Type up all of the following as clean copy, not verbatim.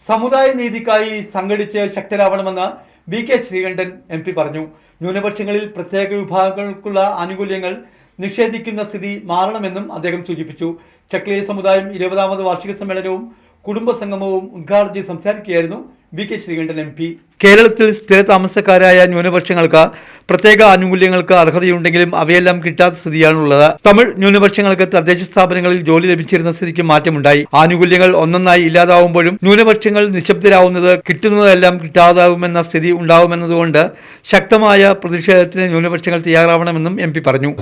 സമുദായ നീതിക്കായി സംഘടിച്ച് ശക്തരാവണമെന്ന് VK. Sreekandan MP പറഞ്ഞു. ന്യൂനപക്ഷങ്ങളിൽ പ്രത്യേക വിഭാഗങ്ങൾക്കുള്ള ആനുകൂല്യങ്ങൾ നിഷേധിക്കുന്ന സ്ഥിതി മാറണമെന്നും അദ്ദേഹം സൂചിപ്പിച്ചു. ചക്ലിയ സമുദായം 20ാമത് വാർഷിക സമ്മേളനവും കുടുംബ സംഗമവും ഉദ്ഘാടനം ചെയ്ത് സംസാരിക്കുകയായിരുന്നു വി.കെ. ശ്രീകണ്ഠൻ MP. കേരളത്തിൽ സ്ഥിര താമസക്കാരായ ന്യൂനപക്ഷങ്ങൾക്ക് പ്രത്യേക ആനുകൂല്യങ്ങൾക്ക് അർഹതയുണ്ടെങ്കിലും അവയെല്ലാം കിട്ടാത്ത സ്ഥിതിയാണുള്ളത്. തമിഴ് ന്യൂനപക്ഷങ്ങൾക്ക് തദ്ദേശ സ്ഥാപനങ്ങളിൽ ജോലി ലഭിച്ചിരുന്ന സ്ഥിതിക്ക് മാറ്റമുണ്ടായി. ആനുകൂല്യങ്ങൾ ഒന്നൊന്നായി ഇല്ലാതാവുമ്പോഴും ന്യൂനപക്ഷങ്ങൾ നിശബ്ദരാവുന്നത് കിട്ടുന്നതെല്ലാം കിട്ടാതാവുമെന്ന സ്ഥിതി ഉണ്ടാവുമെന്നതുകൊണ്ട് ശക്തമായ പ്രതിഷേധത്തിന് ന്യൂനപക്ഷങ്ങൾ തയ്യാറാവണമെന്നും MP പറഞ്ഞു.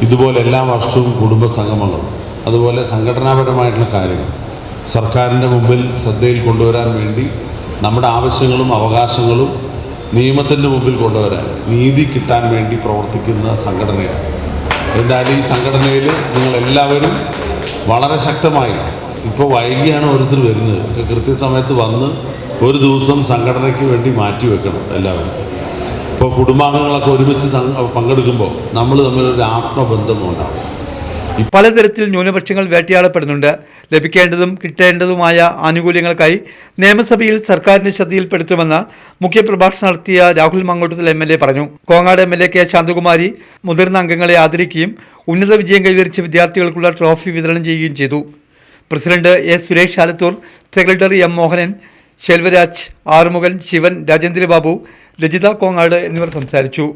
ഇതുപോലെ എല്ലാ വർഷവും കുടുംബ സംഗമങ്ങളും അതുപോലെ സംഘടനാപരമായിട്ടുള്ള കാര്യങ്ങൾ സർക്കാരിൻ്റെ മുമ്പിൽ ശ്രദ്ധയിൽ കൊണ്ടുവരാൻ വേണ്ടി നമ്മുടെ ആവശ്യങ്ങളും അവകാശങ്ങളും നിയമത്തിൻ്റെ മുമ്പിൽ കൊണ്ടുവരാൻ നീതി കിട്ടാൻ വേണ്ടി പ്രവർത്തിക്കുന്ന സംഘടനയാണ്. എന്തായാലും ഈ സംഘടനയിൽ നിങ്ങളെല്ലാവരും വളരെ ശക്തമായി ഇപ്പോൾ വൈകിയാണ് ഓരോരുത്തർ വരുന്നത്. കൃത്യസമയത്ത് വന്ന് ഒരു ദിവസം സംഘടനയ്ക്ക് വേണ്ടി മാറ്റി വെക്കണം എല്ലാവരും. ഇപ്പോൾ കുടുംബാംഗങ്ങളൊക്കെ ഒരുമിച്ച് പങ്കെടുക്കുമ്പോൾ നമ്മൾ തമ്മിലൊരു ആത്മബന്ധം ഉണ്ടാകും. പലതരത്തിൽ ന്യൂനപക്ഷങ്ങൾ വേട്ടയാടപ്പെടുന്നുണ്ട്. ലഭിക്കേണ്ടതും കിട്ടേണ്ടതുമായ ആനുകൂല്യങ്ങൾക്കായി നിയമസഭയിൽ സർക്കാരിന്റെ ശ്രദ്ധയിൽപ്പെടുത്തുമെന്ന് മുഖ്യപ്രഭാഷണം നടത്തിയ രാഹുൽ മങ്ങോട്ടുതൽ MLA പറഞ്ഞു. Kongad MLA K. ശാന്തകുമാരി മുതിർന്ന അംഗങ്ങളെ ആദരിക്കുകയും ഉന്നത വിജയം കൈവരിച്ച വിദ്യാർത്ഥികൾക്കുള്ള ട്രോഫി വിതരണം ചെയ്യുകയും ചെയ്തു. President A. Suresh Alathur, secretary M. Mohanan, Selvaraj, Arumukhan, Shivan, Rajendrababu, Lajitha Kongad എന്നിവർ സംസാരിച്ചു.